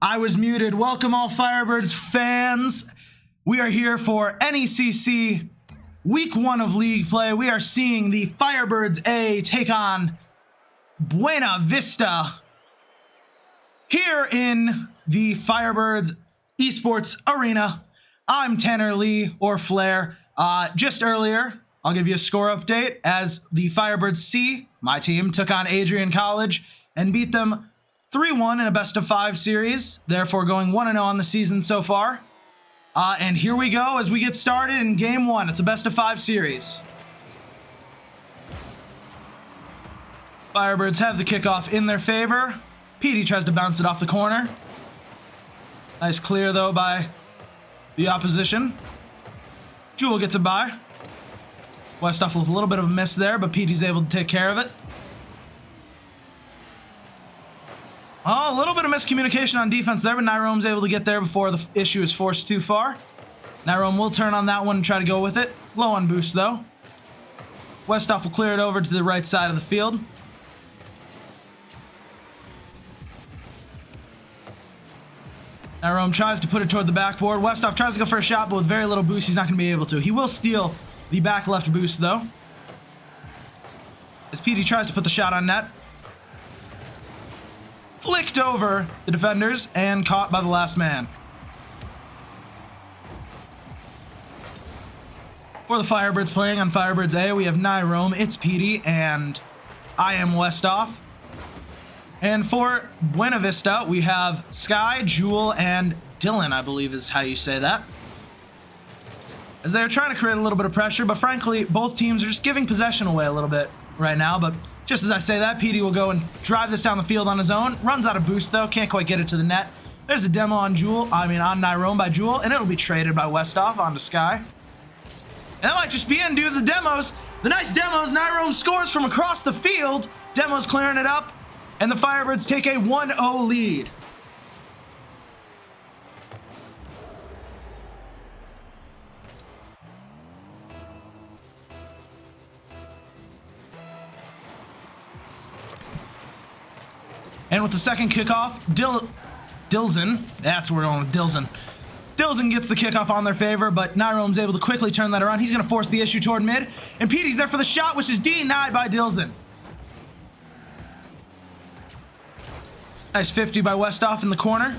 I was muted. Welcome all Firebirds fans. We are here for NECC Week 1 of League Play. We are seeing the Firebirds A take on Buena Vista here in the Firebirds Esports Arena. I'm Tanner Lee, or Flair. Just earlier, I'll give you a score update as the Firebirds C, my team, took on Adrian College and beat them 3-1 in a best-of-5 series, therefore going 1-0 on the season so far. And here we go as we get started in Game 1. It's a best-of-5 series. Firebirds have the kickoff in their favor. PD tries to bounce it off the corner. Nice clear, though, by the opposition. Jewel gets it by. Westoff with a little bit of a miss there, but PD's able to take care of it. Oh, a little bit of miscommunication on defense there, but Nyrome's able to get there before the issue is forced too far. Nyrome will turn on that one and try to go with it. Low on boost, though. Westoff will clear it over to the right side of the field. Nyrome tries to put it toward the backboard. Westoff tries to go for a shot, but with very little boost, he's not going to be able to. He will steal the back left boost, though, as PD tries to put the shot on net. Flicked over the defenders and caught by the last man. For the Firebirds playing on Firebirds A, we have Nyrome, it's PD, and I am Westoff. And for Buena Vista, we have Sky, Jewel, and Dylan, I believe is how you say that. As they're trying to create a little bit of pressure, but frankly, both teams are just giving possession away a little bit right now. But just as I say that, PD will go and drive this down the field on his own. Runs out of boost, though. Can't quite get it to the net. There's a demo on on Nyrome by Jewel, and it'll be traded by Westoff onto Sky. And that might just be in due to the demos. The nice demos. Nyrome scores from across the field. Demos clearing it up, and the Firebirds take a 1-0 lead. And with the second kickoff, Dilson, that's where we're going with Dilson. Dilson gets the kickoff on their favor, but Nyrome's able to quickly turn that around. He's going to force the issue toward mid, and PD's there for the shot, which is denied by Dilson. Nice 50 by Westoff in the corner.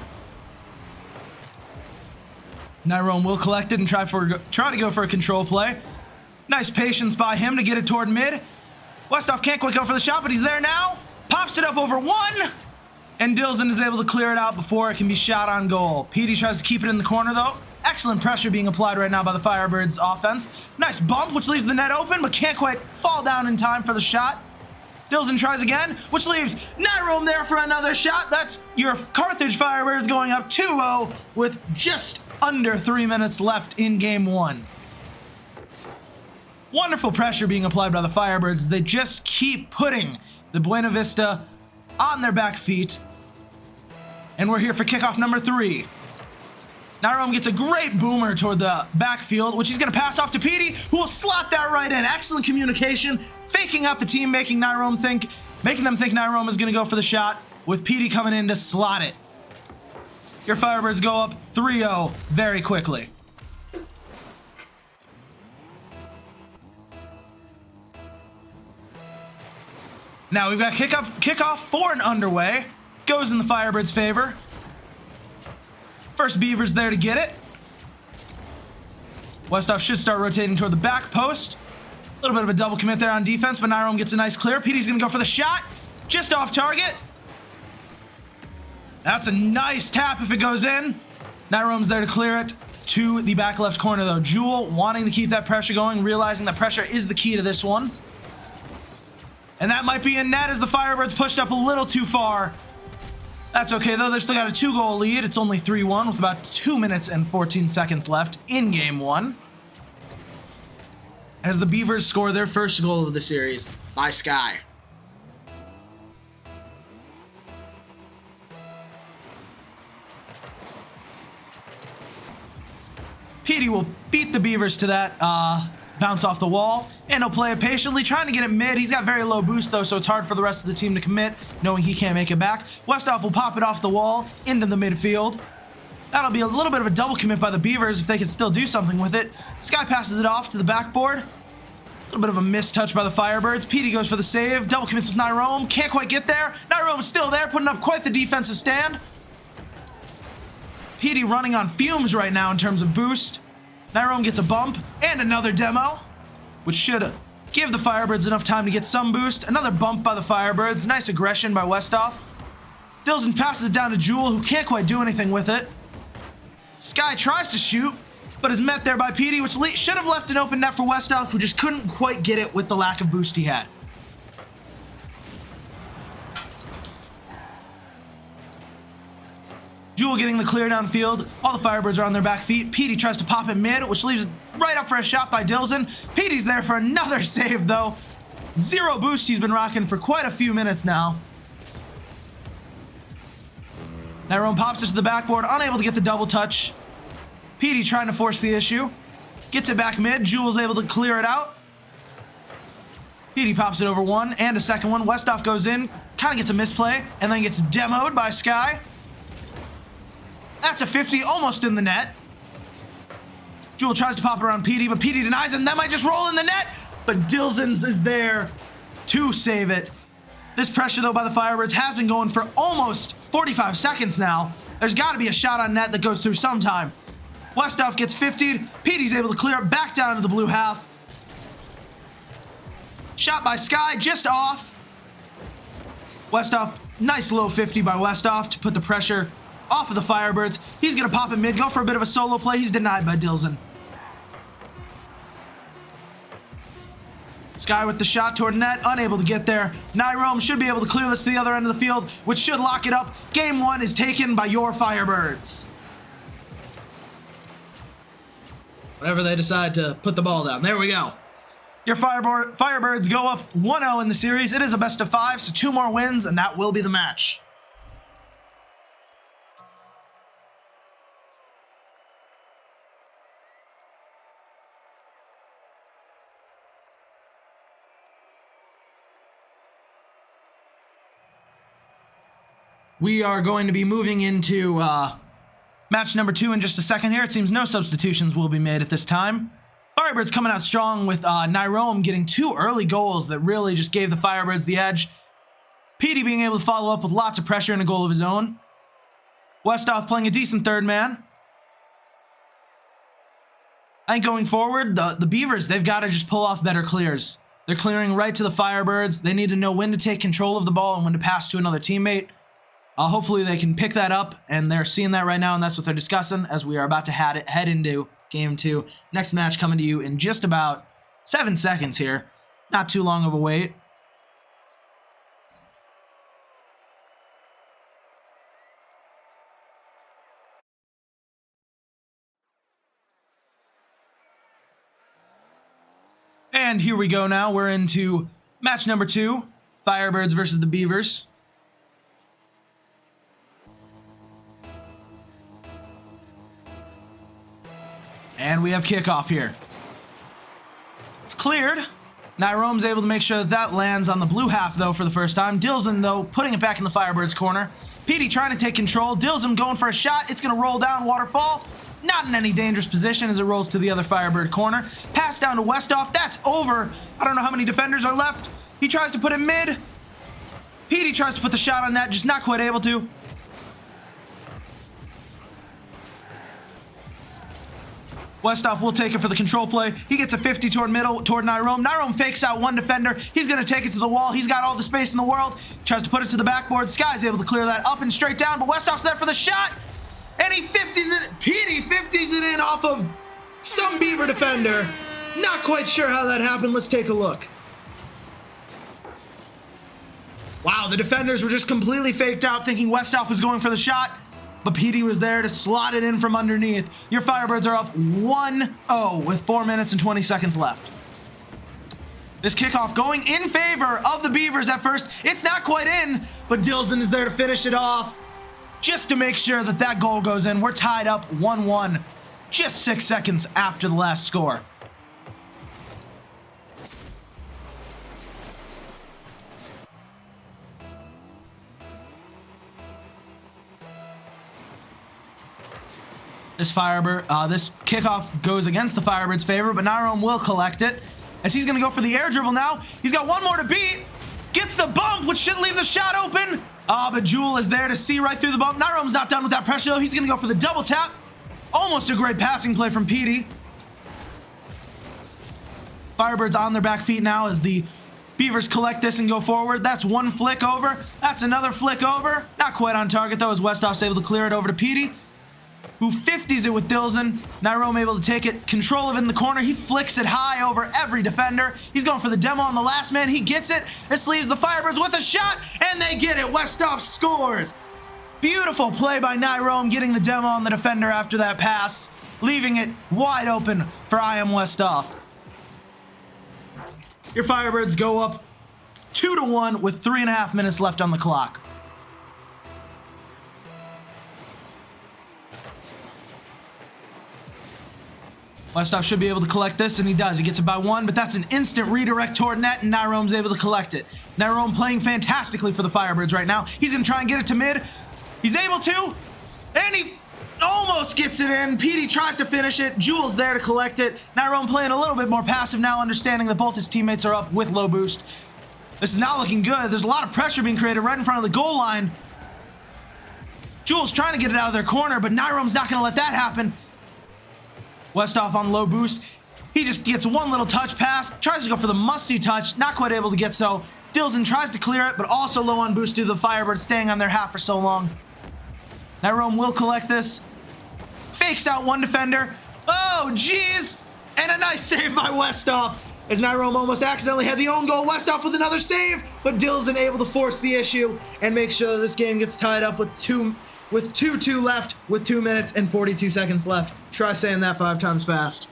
Nyrome will collect it and try to go for a control play. Nice patience by him to get it toward mid. Westoff can't quite go for the shot, but he's there now. Pops it up over one, and Dilson is able to clear it out before it can be shot on goal. PD tries to keep it in the corner, though. Excellent pressure being applied right now by the Firebirds offense. Nice bump, which leaves the net open, but can't quite fall down in time for the shot. Dilson tries again, which leaves Nyrome there for another shot. That's your Carthage Firebirds going up 2-0 with just under 3 minutes left in Game 1. Wonderful pressure being applied by the Firebirds. They just keep putting the Buena Vista on their back feet. And we're here for kickoff number 3. Nyrome gets a great boomer toward the backfield, which he's going to pass off to PD, who will slot that right in. Excellent communication, faking out the team, making them think Nyrome is going to go for the shot, with PD coming in to slot it. Your Firebirds go up 3-0 very quickly. Now we've got kickoff 4 and underway. Goes in the Firebirds' favor. First Beavers there to get it. Westoff should start rotating toward the back post. A little bit of a double commit there on defense, but Nyrome gets a nice clear. PD's going to go for the shot. Just off target. That's a nice tap if it goes in. Nyrome's there to clear it to the back left corner, though. Jewel wanting to keep that pressure going, realizing that pressure is the key to this one. And that might be in net as the Firebirds pushed up a little too far. That's okay, though. They've still got a 2-goal lead. It's only 3-1 with about 2 minutes and 14 seconds left in Game 1. As the Beavers score their first goal of the series by Sky. PD will beat the Beavers to that bounce off the wall, and he'll play it patiently, trying to get it mid. He's got very low boost though, so it's hard for the rest of the team to commit, knowing he can't make it back. Westhoff will pop it off the wall into the midfield. That'll be a little bit of a double commit by the Beavers if they can still do something with it. Sky passes it off to the backboard. A little bit of a missed touch by the Firebirds. PD goes for the save. Double commits with Nyrome. Can't quite get there. Nyrome's still there, putting up quite the defensive stand. PD running on fumes right now in terms of boost. Nyrome gets a bump and another demo, which should give the Firebirds enough time to get some boost. Another bump by the Firebirds. Nice aggression by Westhoff. Dilson passes it down to Jewel, who can't quite do anything with it. Sky tries to shoot, but is met there by PD, which should have left an open net for Westhoff, who just couldn't quite get it with the lack of boost he had. Jewel getting the clear downfield. All the Firebirds are on their back feet. PD tries to pop it mid, which leaves it right up for a shot by Dilson. PD's there for another save, though. Zero boost he's been rocking for quite a few minutes now. Nyrome pops it to the backboard, unable to get the double touch. PD trying to force the issue. Gets it back mid. Jewel's able to clear it out. PD pops it over one and a second one. Westhoff goes in, kind of gets a misplay, and then gets demoed by Sky. That's a 50, almost in the net. Jewel tries to pop it around PD, but PD denies it, and that might just roll in the net. But Dilson's is there to save it. This pressure, though, by the Firebirds has been going for almost 45 seconds now. There's got to be a shot on net that goes through sometime. Westhoff gets 50'd. PD's able to clear it back down to the blue half. Shot by Sky, just off. Westhoff, nice low 50 by Westhoff to put the pressure off of the Firebirds. He's going to pop it mid, go for a bit of a solo play. He's denied by Dilson. Sky with the shot toward net, unable to get there. Nyrome should be able to clear this to the other end of the field, which should lock it up. Game one is taken by your Firebirds. Whenever they decide to put the ball down. There we go. Your Firebirds go up 1-0 in the series. It is a best of 5, so 2 more wins, and that will be the match. We are going to be moving into match number 2 in just a second here. It seems no substitutions will be made at this time. Firebirds coming out strong with Nyrome getting 2 early goals that really just gave the Firebirds the edge. PD being able to follow up with lots of pressure and a goal of his own. Westhoff playing a decent third man. I think going forward, the Beavers, they've got to just pull off better clears. They're clearing right to the Firebirds. They need to know when to take control of the ball and when to pass to another teammate. Hopefully they can pick that up, and they're seeing that right now, and that's what they're discussing as we are about to head into Game 2. Next match coming to you in just about 7 seconds here. Not too long of a wait. And here we go now. We're into match number 2. Firebirds versus the Beavers. And we have kickoff here. It's cleared. Nyrome's able to make sure that lands on the blue half, though, for the first time. Dilson, though, putting it back in the Firebirds' corner. PD trying to take control. Dilson going for a shot. It's going to roll down, waterfall. Not in any dangerous position as it rolls to the other Firebird corner. Pass down to Westhoff. That's over. I don't know how many defenders are left. He tries to put it mid. PD tries to put the shot on that, just not quite able to. Westhoff will take it for the control play. He gets a 50 toward middle, toward Nyrome. Nyrome fakes out one defender. He's going to take it to the wall. He's got all the space in the world. Tries to put it to the backboard. Sky's able to clear that up and straight down, but Westhoff's there for the shot. And he 50s it. PD 50s it in off of some Beaver defender. Not quite sure how that happened. Let's take a look. Wow, the defenders were just completely faked out, thinking Westhoff was going for the shot. But PD was there to slot it in from underneath. Your Firebirds are up 1-0 with 4 minutes and 20 seconds left. This kickoff going in favor of the Beavers at first. It's not quite in, but Dilson is there to finish it off just to make sure that that goal goes in. We're tied up 1-1 just 6 seconds after the last score. This kickoff goes against the Firebirds' favor, but Nyrome will collect it as he's going to go for the air dribble now. He's got one more to beat. Gets the bump, which should leave the shot open. But Jewel is there to see right through the bump. Nyrome's not done with that pressure, though. He's going to go for the double tap. Almost a great passing play from Petey. Firebirds on their back feet now as the Beavers collect this and go forward. That's one flick over. That's another flick over. Not quite on target, though, as Westhoff's able to clear it over to Petey, who 50s it with Dilson. Nyrome able to take it, control of it in the corner. He flicks it high over every defender. He's going for the demo on the last man. He gets it. This leaves the Firebirds with a shot, and they get it. Westhoff scores. Beautiful play by Nyrome, getting the demo on the defender after that pass, leaving it wide open for IM Westhoff. Your Firebirds go up 2-1 with 3.5 minutes left on the clock. Westhoff should be able to collect this, and he does. He gets it by one, but that's an instant redirect toward net, and Nyrome's able to collect it. Nyrome playing fantastically for the Firebirds right now. He's going to try and get it to mid. He's able to, and he almost gets it in. Petey tries to finish it. Jewel's there to collect it. Nyrome playing a little bit more passive now, understanding that both his teammates are up with low boost. This is not looking good. There's a lot of pressure being created right in front of the goal line. Jewel's trying to get it out of their corner, but Nyrome's not going to let that happen. Westhoff on low boost. He just gets one little touch pass, tries to go for the musty touch, not quite able to get so. Dilson tries to clear it, but also low on boost due to the Firebirds staying on their half for so long. Nyrome will collect this. Fakes out one defender. Oh, jeez. And a nice save by Westhoff, as Nyrome almost accidentally had the own goal. Westhoff with another save, but Dilson able to force the issue and make sure that this game gets tied up with 2-2 left, with 2 minutes and 42 seconds left. Try saying that 5 times fast.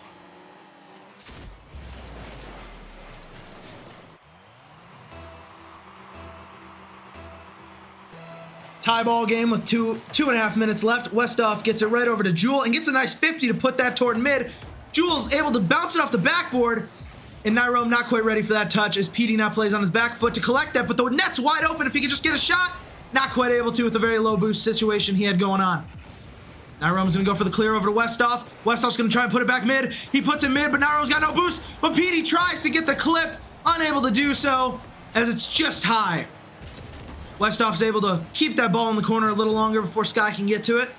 Tie ball game with 2.5 minutes left. Westhoff gets it right over to Jewel and gets a nice 50 to put that toward mid. Jewel's able to bounce it off the backboard, and Nyrome not quite ready for that touch as Petey now plays on his back foot to collect that, but the net's wide open if he could just get a shot. Not quite able to with the very low boost situation he had going on. Nyrome's going to go for the clear over to Westhoff. Westhoff's going to try and put it back mid. He puts it mid, but Nyrome's got no boost. But Petey tries to get the clip, unable to do so as it's just high. Westhoff's able to keep that ball in the corner a little longer before Sky can get to it.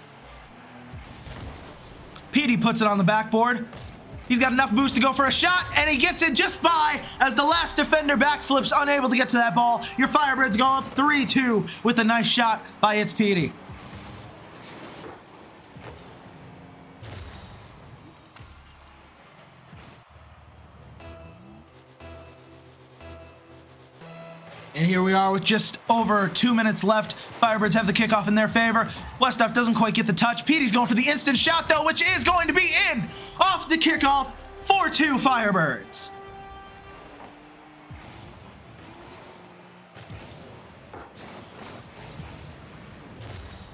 Petey puts it on the backboard. He's got enough boost to go for a shot, and he gets it just by as the last defender backflips, unable to get to that ball. Your Firebirds go up 3-2 with a nice shot by It's Petey. And here we are with just over 2 minutes left. Firebirds have the kickoff in their favor. Westhoff doesn't quite get the touch. Petey's going for the instant shot, though, which is going to be in off the kickoff. 4-2 Firebirds.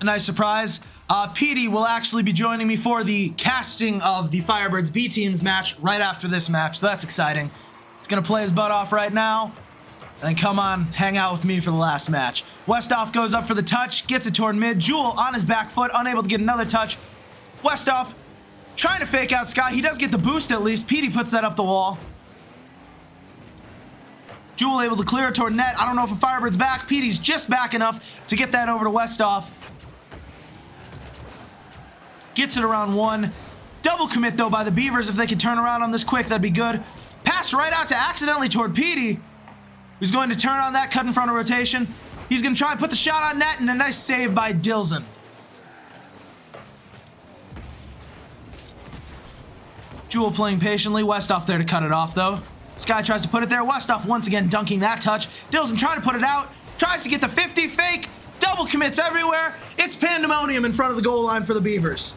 A nice surprise. Petey will actually be joining me for the casting of the Firebirds B Teams match right after this match, so that's exciting. He's going to play his butt off right now. And then come on, hang out with me for the last match. Westhoff goes up for the touch, gets it toward mid. Jewel on his back foot, unable to get another touch. Westhoff trying to fake out Sky. He does get the boost at least. Petey puts that up the wall. Jewel able to clear it toward net. I don't know if a Firebird's back. Petey's just back enough to get that over to Westhoff. Gets it around one. Double commit though by the Beavers. If they could turn around on this quick, that'd be good. Pass right out to accidentally toward Petey, who's going to turn on that cut in front of rotation. He's going to try and put the shot on net, and a nice save by Dilson. Jewel playing patiently. Westhoff there to cut it off, though. Sky tries to put it there. Westhoff once again dunking that touch. Dilson trying to put it out. Tries to get the 50 fake. Double commits everywhere. It's pandemonium in front of the goal line for the Beavers.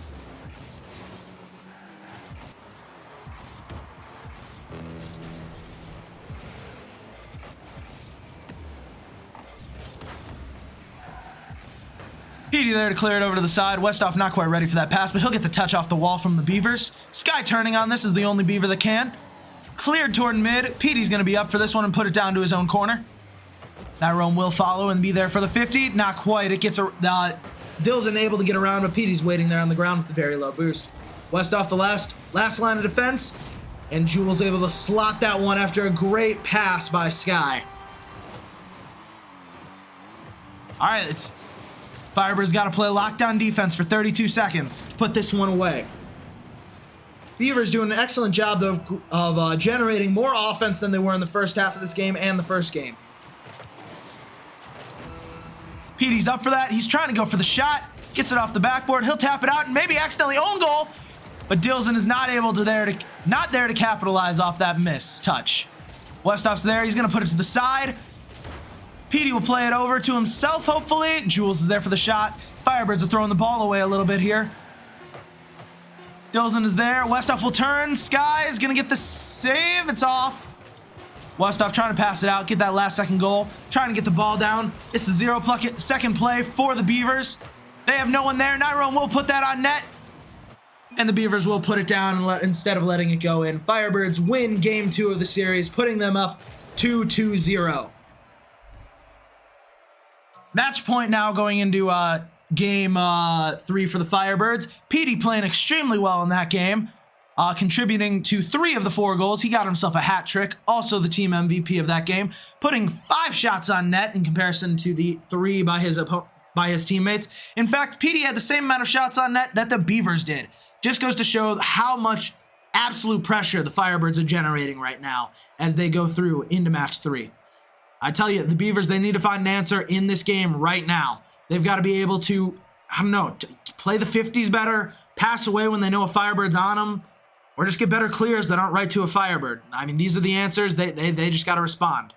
Petey there to clear it over to the side. Westhoff not quite ready for that pass, but he'll get the touch off the wall from the Beavers. Sky turning on this is the only Beaver that can. Cleared toward mid. Petey's going to be up for this one and put it down to his own corner. Nyrome will follow and be there for the 50. Not quite. It gets Dilson able to get around, but Petey's waiting there on the ground with a very low boost. West off the last line of defense, and Jewel's able to slot that one after a great pass by Sky. All right, it's Firebirds got to play lockdown defense for 32 seconds to put this one away. Beavers doing an excellent job of generating more offense than they were in the first half of this game and the first game. Petey's up for that. He's trying to go for the shot. Gets it off the backboard. He'll tap it out and maybe accidentally own goal. But Dilson is not there to capitalize off that miss touch. Westhoff's there. He's going to put it to the side. Petey will play it over to himself, hopefully. Jules is there for the shot. Firebirds are throwing the ball away a little bit here. Dilson is there. Westhoff will turn. Sky is going to get the save. It's off. Westhoff trying to pass it out, get that last second goal, trying to get the ball down. It's the 0-second play for the Beavers. They have no one there. Nyrone will put that on net, and the Beavers will put it down instead of letting it go in. Firebirds win game 2 of the series, putting them up 2-0. Match point now going into game 3 for the Firebirds. Petey playing extremely well in that game, contributing to 3 of the 4 goals. He got himself a hat trick, also the team MVP of that game, putting 5 shots on net in comparison to the 3 by his teammates. In fact, Petey had the same amount of shots on net that the Beavers did. Just goes to show how much absolute pressure the Firebirds are generating right now as they go through into match 3. I tell you, the Beavers, they need to find an answer in this game right now. They've got to be able to, I don't know, play the 50s better, pass away when they know a Firebird's on them, or just get better clears that aren't right to a Firebird. I mean, these are the answers. They just got to respond.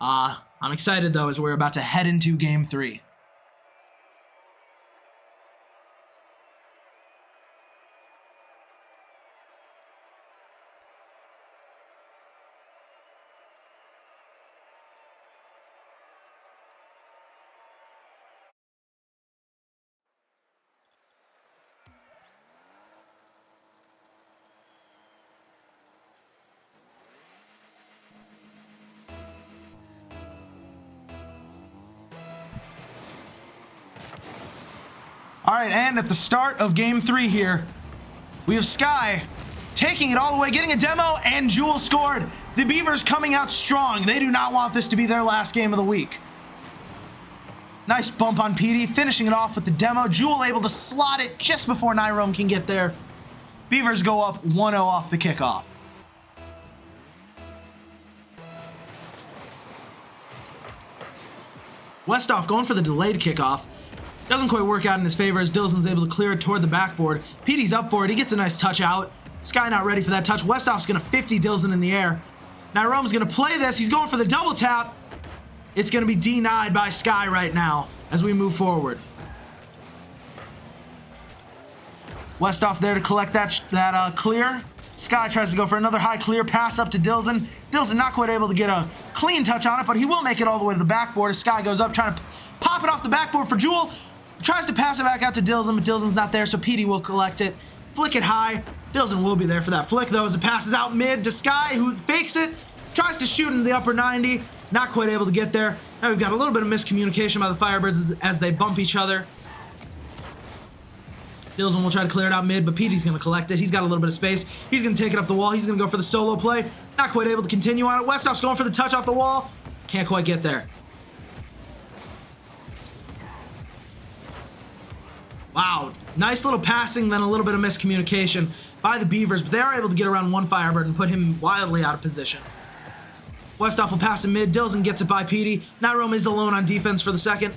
I'm excited, though, as we're about to head into game 3. All right, and at the start of game 3 here, we have Sky taking it all the way, getting a demo, and Jewel scored. The Beavers coming out strong. They do not want this to be their last game of the week. Nice bump on Petey, finishing it off with the demo. Jewel able to slot it just before Nyrome can get there. Beavers go up 1-0 off the kickoff. Westhoff going for the delayed kickoff. Doesn't quite work out in his favor as Dilson's able to clear it toward the backboard. Petey's up for it. He gets a nice touch out. Sky not ready for that touch. Westhoff's going to 50 Dilson in the air. Nyrome's going to play this. He's going for the double tap. It's going to be denied by Sky right now as we move forward. Westhoff there to collect that clear. Sky tries to go for another high clear pass up to Dilson. Dilson not quite able to get a clean touch on it, but he will make it all the way to the backboard as Sky goes up trying to pop it off the backboard for Jewel. Tries to pass it back out to Dilson, but Dilson's not there, so Petey will collect it. Flick it high. Dilson will be there for that flick, though, as it passes out mid to Sky, who fakes it. Tries to shoot into the upper 90. Not quite able to get there. Now we've got a little bit of miscommunication by the Firebirds as they bump each other. Dilson will try to clear it out mid, but Petey's going to collect it. He's got a little bit of space. He's going to take it up the wall. He's going to go for the solo play. Not quite able to continue on it. Westhoff's going for the touch off the wall. Can't quite get there. Wow, nice little passing, then a little bit of miscommunication by the Beavers, but they are able to get around one Firebird and put him wildly out of position. Westhoff will pass it mid. Dilson gets it by Petey. Nyrome is alone on defense for the second,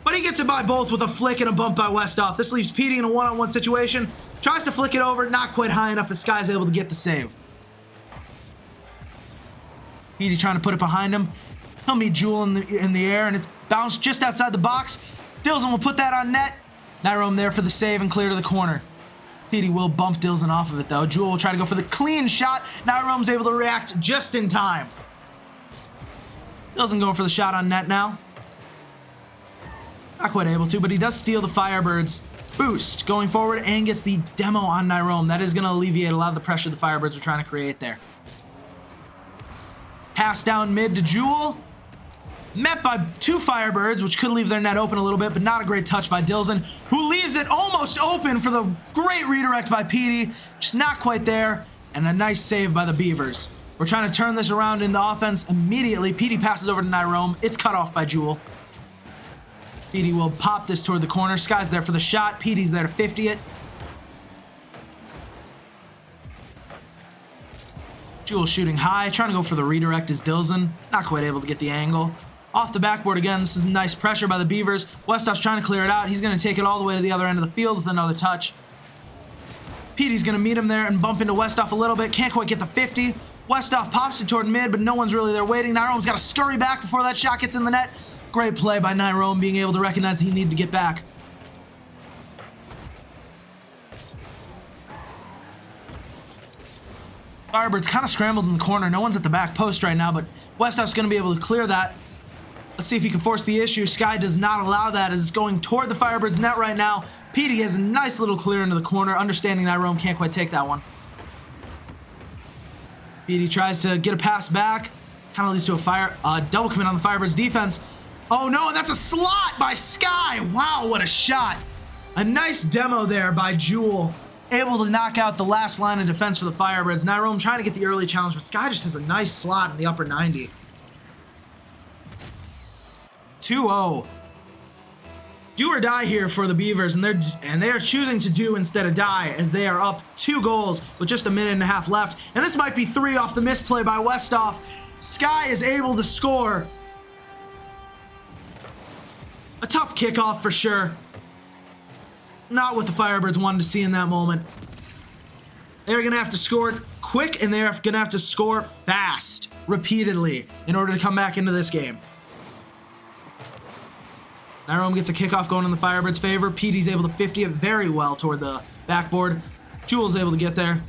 but he gets it by both with a flick and a bump by Westhoff. This leaves Petey in a one-on-one situation. Tries to flick it over, not quite high enough as Sky's able to get the save. Petey trying to put it behind him. He'll meet Jewel in the air, and it's bounced just outside the box. Dilson will put that on net. Nyrome there for the save and clear to the corner. Petey will bump Dilson off of it, though. Jewel will try to go for the clean shot. Nyrome's able to react just in time. Dilson going for the shot on net now. Not quite able to, but he does steal the Firebirds' boost going forward and gets the demo on Nyrome. That is going to alleviate a lot of the pressure the Firebirds are trying to create there. Pass down mid to Jewel. Met by 2 Firebirds, which could leave their net open a little bit, but not a great touch by Dilson, who leaves it almost open for the great redirect by Petey. Just not quite there, and a nice save by the Beavers. We're trying to turn this around in the offense immediately. Petey passes over to Nyrome. It's cut off by Jewel. Petey will pop this toward the corner. Sky's there for the shot. Petey's there to 50 it. Jewel shooting high, trying to go for the redirect is Dilson. Not quite able to get the angle. Off the backboard again, this is nice pressure by the Beavers. Westoff's trying to clear it out. He's going to take it all the way to the other end of the field with another touch. Petey's going to meet him there and bump into Westoff a little bit. Can't quite get the 50. Westoff pops it toward mid, but no one's really there waiting. Nyrome's got to scurry back before that shot gets in the net. Great play by Nyrome, being able to recognize he needed to get back. Firebirds kind of scrambled in the corner. No one's at the back post right now, but Westoff's going to be able to clear that. Let's see if he can force the issue. Sky does not allow that as it's going toward the Firebirds net right now. Petey has a nice little clear into the corner, understanding that Nyrome can't quite take that one. Petey tries to get a pass back. Kind of leads to a double commit on the Firebirds defense. Oh no, and that's a slot by Sky. Wow, what a shot. A nice demo there by Jewel. Able to knock out the last line of defense for the Firebirds. Nyrome trying to get the early challenge, but Sky just has a nice slot in the upper 90. 2-0. Do or die here for the Beavers, and they are choosing to do instead of die as they are up 2 goals with just a minute and a half left. And this might be 3 off the misplay by Westoff. Sky is able to score. A tough kickoff for sure. Not what the Firebirds wanted to see in that moment. They're going to have to score it quick, and they're going to have to score fast, repeatedly, in order to come back into this game. Nyrome gets a kickoff going in the Firebirds' favor. Petey's able to 50 it very well toward the backboard. Jewel's able to get there.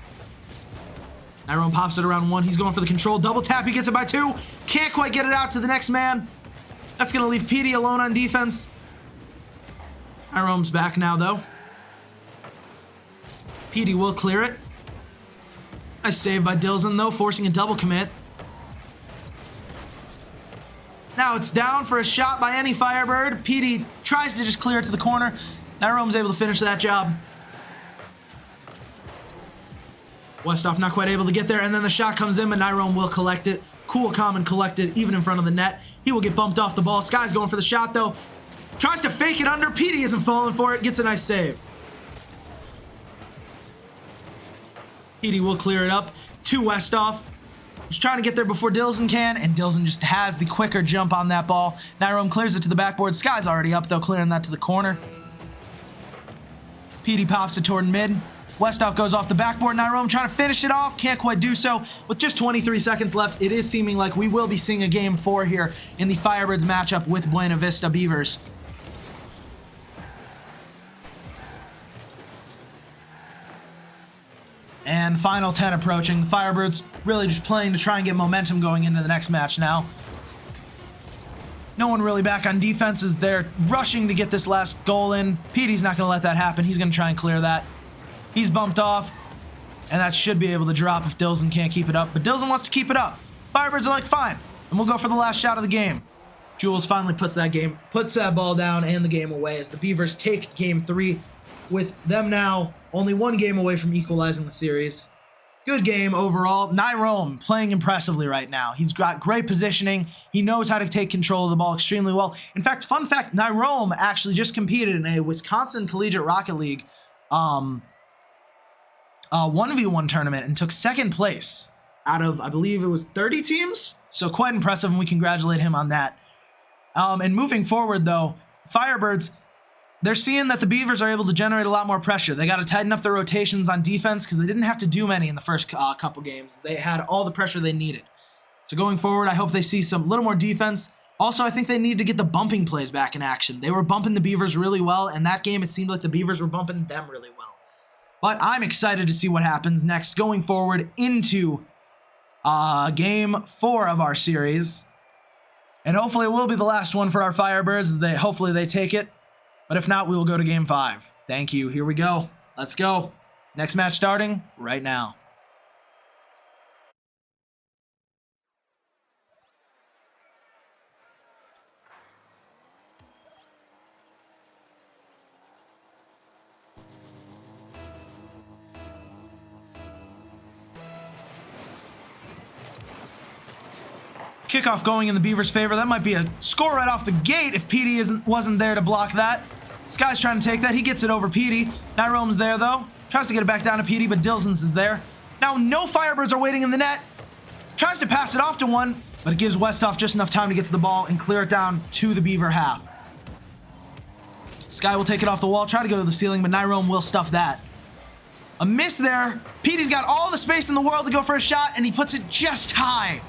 Nyrome pops it around 1. He's going for the control. Double tap. He gets it by 2. Can't quite get it out to the next man. That's going to leave Petey alone on defense. Nyrome's back now, though. Petey will clear it. Nice save by Dilson, though, forcing a double commit. Now it's down for a shot by any Firebird. Petey tries to just clear it to the corner. Nyrome's able to finish that job. Westoff not quite able to get there, and then the shot comes in, but Nyrome will collect it. Cool, calm, and collected, even in front of the net. He will get bumped off the ball. Sky's going for the shot, though. Tries to fake it under. Petey isn't falling for it. Gets a nice save. Petey will clear it up to Westoff. Just trying to get there before Dilson can, and Dilson just has the quicker jump on that ball. Nyrome clears it to the backboard. Sky's already up, though, clearing that to the corner. Petey pops it toward mid. Westoff goes off the backboard. Nyrome trying to finish it off. Can't quite do so. With just 23 seconds left, it is seeming like we will be seeing a Game 4 here in the Firebirds matchup with Buena Vista Beavers. And final 10 approaching. The Firebirds really just playing to try and get momentum going into the next match now. No one really back on defense as they're rushing to get this last goal in. Petey's not going to let that happen. He's going to try and clear that. He's bumped off, and that should be able to drop if Dilson can't keep it up. But Dilson wants to keep it up. Firebirds are like, fine, and we'll go for the last shot of the game. Jules finally puts that ball down and the game away as the Beavers take Game 3, with them now only 1 game away from equalizing the series. Good game overall. Nyrome playing impressively right now. He's got great positioning. He knows how to take control of the ball extremely well. In fact, fun fact, Nyrome actually just competed in a Wisconsin Collegiate Rocket League 1v1 tournament and took 2nd place out of, I believe it was 30 teams. So quite impressive, and we congratulate him on that. And moving forward, though, Firebirds, they're seeing that the Beavers are able to generate a lot more pressure. They got to tighten up their rotations on defense because they didn't have to do many in the first couple games. They had all the pressure they needed. So going forward, I hope they see some little more defense. Also, I think they need to get the bumping plays back in action. They were bumping the Beavers really well, and that game it seemed like the Beavers were bumping them really well. But I'm excited to see what happens next going forward into Game 4 of our series. And hopefully it will be the last one for our Firebirds. Hopefully they take it. But if not, we will go to Game 5. Thank you. Here we go. Let's go. Next match starting right now. Kickoff going in the Beavers' favor. That might be a score right off the gate if PD wasn't there to block that. Sky's trying to take that. He gets it over PD. Nyrome's there, though. Tries to get it back down to PD, but Dilson's is there. Now, no Firebirds are waiting in the net. Tries to pass it off to one, but it gives Westoff just enough time to get to the ball and clear it down to the Beaver half. Sky will take it off the wall, try to go to the ceiling, but Nyrome will stuff that. A miss there. PD's got all the space in the world to go for a shot, and he puts it just high.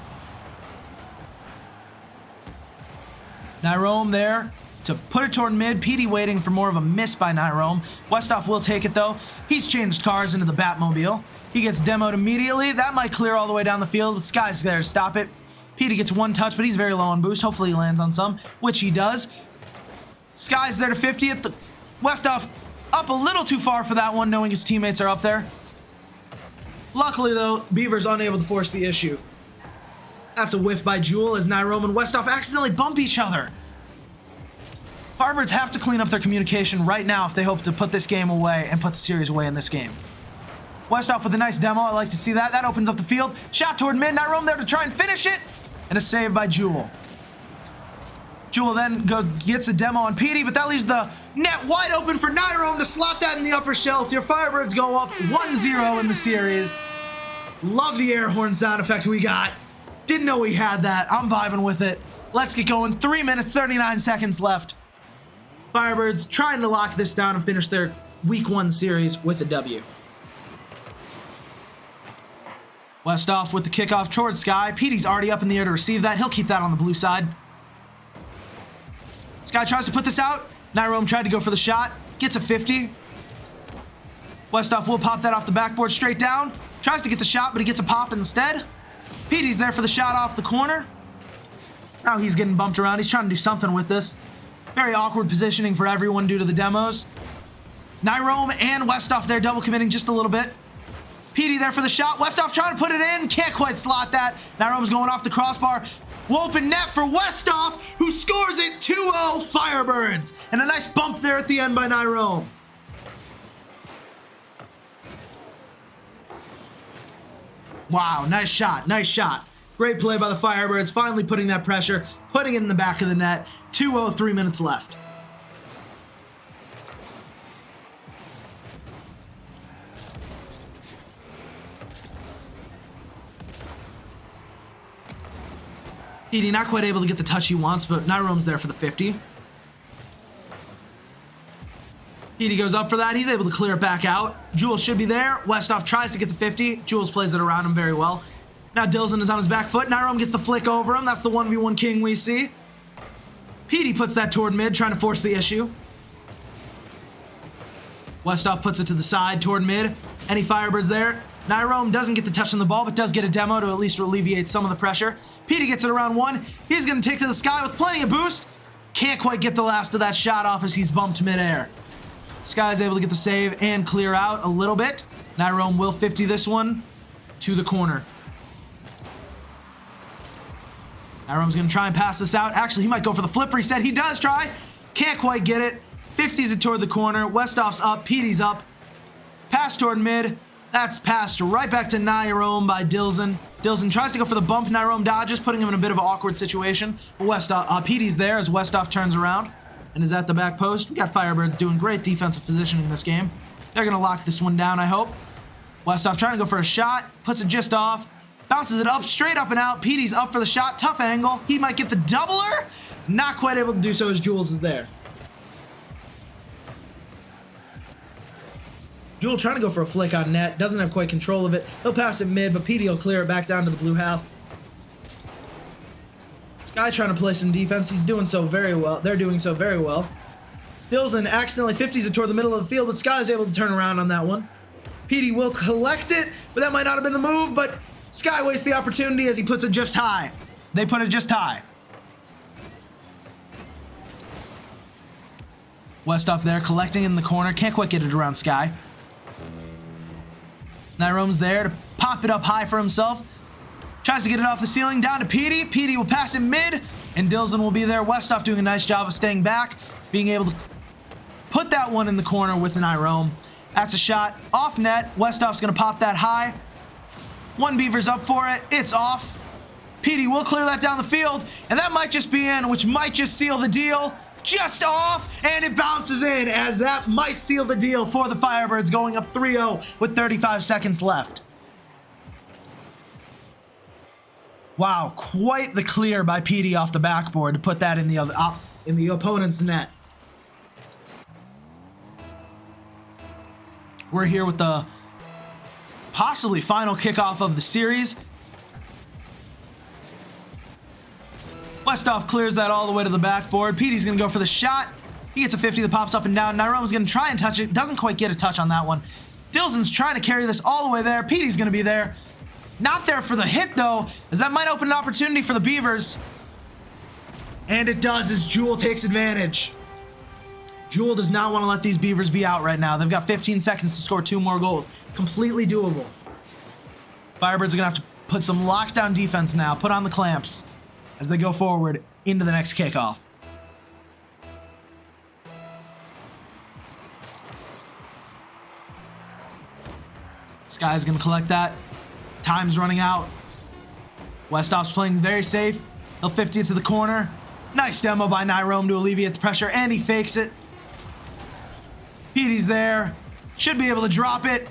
Nyrome there to put it toward mid. PD waiting for more of a miss by Nyrome. Westoff will take it, though. He's changed cars into the Batmobile. He gets demoed immediately. That might clear all the way down the field, but Sky's there to stop it. PD gets one touch, but he's very low on boost. Hopefully he lands on some, which he does. Sky's there to 50th. Westoff up a little too far for that one, knowing his teammates are up there. Luckily, though, Beaver's unable to force the issue. That's a whiff by Jewel as Nyrome and Westoff accidentally bump each other. Firebirds have to clean up their communication right now if they hope to put this game away and put the series away in this game. Westoff with a nice demo. I like to see that. That opens up the field. Shot toward mid. Nyrome there to try and finish it. And a save by Jewel. Jewel then gets a demo on PD, but that leaves the net wide open for Nyrome to slot that in the upper shelf. Your Firebirds go up 1-0 in the series. Love the air horn sound effect we got. Didn't know we had that. I'm vibing with it. Let's get going. 3 minutes, 39 seconds left. Firebirds trying to lock this down and finish their Week 1 series with a W. Westoff with the kickoff towards Sky. PD's already up in the air to receive that. He'll keep that on the blue side. Sky tries to put this out. Nyrome tried to go for the shot. Gets a 50. Westoff will pop that off the backboard straight down. Tries to get the shot, but he gets a pop instead. PD's there for the shot off the corner. Now he's getting bumped around. He's trying to do something with this. Very awkward positioning for everyone due to the demos. Nyrome and Westoff there double committing just a little bit. PD there for the shot. Westoff trying to put it in. Can't quite slot that. Nyrome's going off the crossbar. Open net for Westoff, who scores it 2-0 Firebirds. And a nice bump there at the end by Nyrome. Wow, nice shot, nice shot. Great play by the Firebirds, finally putting that pressure, putting it in the back of the net. 2-0, 3 minutes left. PD not quite able to get the touch he wants, but Nyrome's there for the 50. PD goes up for that. He's able to clear it back out. Jules should be there. Westoff tries to get the 50. Jules plays it around him very well. Now Dilson is on his back foot. Nyrome gets the flick over him. That's the 1v1 king we see. PD puts that toward mid, trying to force the issue. Westoff puts it to the side toward mid. Any Firebirds there? Nyrome doesn't get the touch on the ball, but does get a demo to at least alleviate some of the pressure. PD gets it around one. He's going to take to the sky with plenty of boost. Can't quite get the last of that shot off as he's bumped midair. Sky's able to get the save and clear out a little bit. Nyrome will 50 this one to the corner. Nyrome's going to try and pass this out. Actually, he might go for the flip reset. He does try. Can't quite get it. 50s it toward the corner. Westoff's up. PD's up. Pass toward mid. That's passed right back to Nyrome by Dilson. Dilson tries to go for the bump. Nyrome dodges, putting him in a bit of an awkward situation. But PD's there as Westoff turns around and is at the back post. We got Firebirds doing great defensive positioning this game. They're going to lock this one down, I hope. Westoff trying to go for a shot. Puts it just off. Bounces it up, straight up and out. PD's up for the shot. Tough angle. He might get the doubler. Not quite able to do so as Jules is there. Jewel trying to go for a flick on net. Doesn't have quite control of it. He'll pass it mid, but PD will clear it back down to the blue half. Sky trying to play some defense. He's doing so very well. They're doing so very well. Dilson accidentally 50s it toward the middle of the field, but Sky is able to turn around on that one. PD will collect it, but that might not have been the move, but Sky wastes the opportunity as he puts it just high. They put it just high. Westoff there, collecting in the corner. Can't quite get it around Sky. Nyrome's there to pop it up high for himself. Tries to get it off the ceiling, down to PD. PD will pass it mid, and Dilson will be there. Westoff doing a nice job of staying back, being able to put that one in the corner with Nyrome. That's a shot off net. Westoff's going to pop that high. One Beaver's up for it. It's off. PD will clear that down the field, and that might just be in, which might just seal the deal. Just off, and it bounces in, as that might seal the deal for the Firebirds, going up 3-0 with 35 seconds left. Wow, quite the clear by PD off the backboard to put that in the opponent's net. We're here with the possibly final kickoff of the series. Westoff clears that all the way to the backboard. PD's going to go for the shot. He gets a 50 that pops up and down. Nyrome's going to try and touch it. Doesn't quite get a touch on that one. Dilson's trying to carry this all the way there. PD's going to be there. Not there for the hit, though, as that might open an opportunity for the Beavers. And it does, as Jewel takes advantage. Jewel does not want to let these Beavers be out right now. They've got 15 seconds to score 2 more goals. Completely doable. Firebirds are going to have to put some lockdown defense now. Put on the clamps as they go forward into the next kickoff. Sky's going to collect that. Time's running out. Westoff's playing very safe. He'll 50 it to the corner. Nice demo by Nyrome to alleviate the pressure, and he fakes it. PD's there. Should be able to drop it.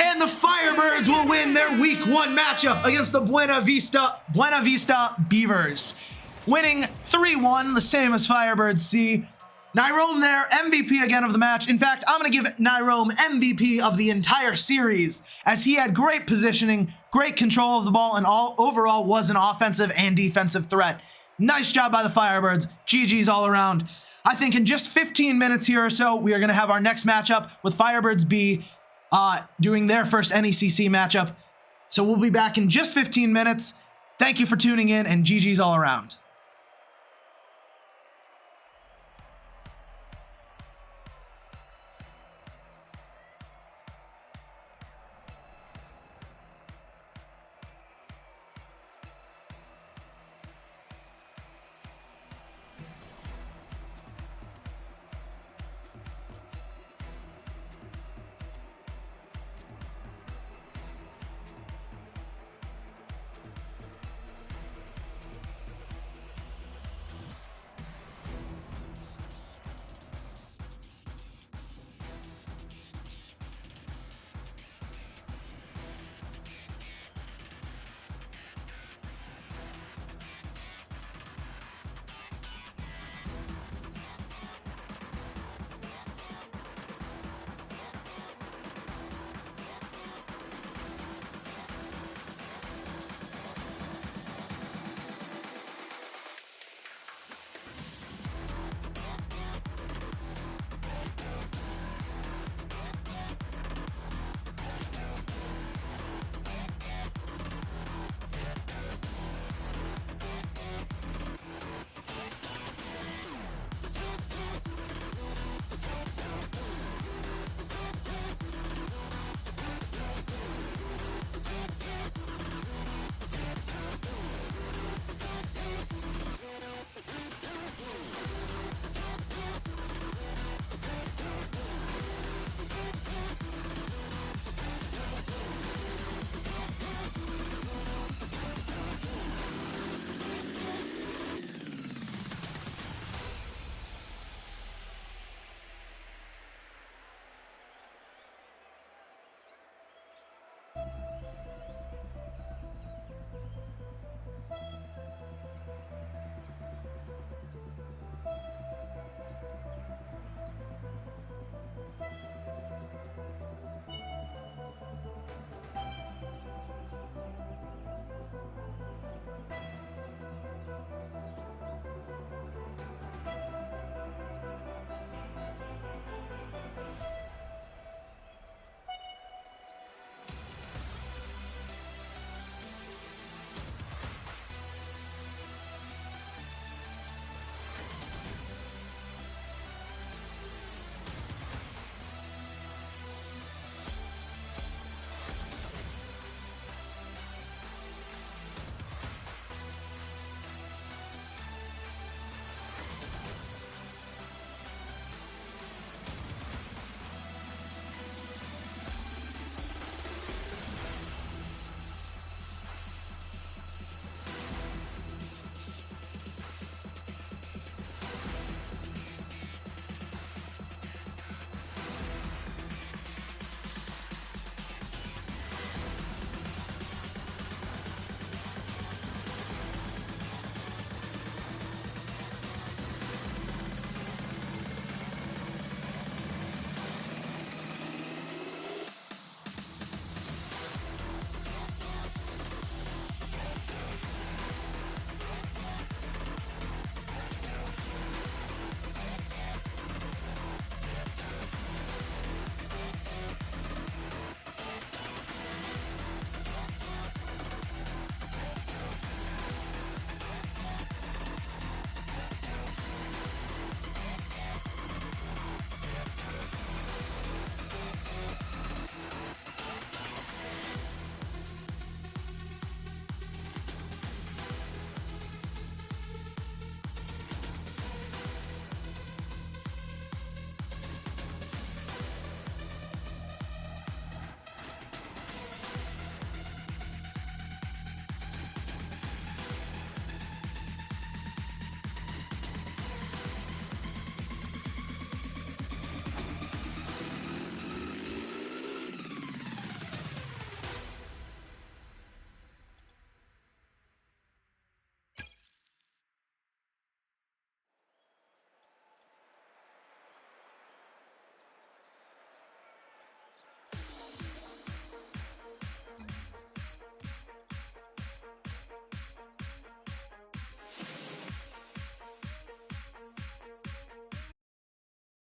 And the Firebirds will win their Week 1 matchup against the Buena Vista Beavers. Winning 3-1, the same as Firebirds C. Nyrome there, MVP again of the match. In fact, I'm going to give Nyrome MVP of the entire series, as he had great positioning, great control of the ball, and overall was an offensive and defensive threat. Nice job by the Firebirds. GG's all around. I think in just 15 minutes here or so, we are going to have our next matchup with Firebirds B doing their first NECC matchup. So we'll be back in just 15 minutes. Thank you for tuning in, and GG's all around.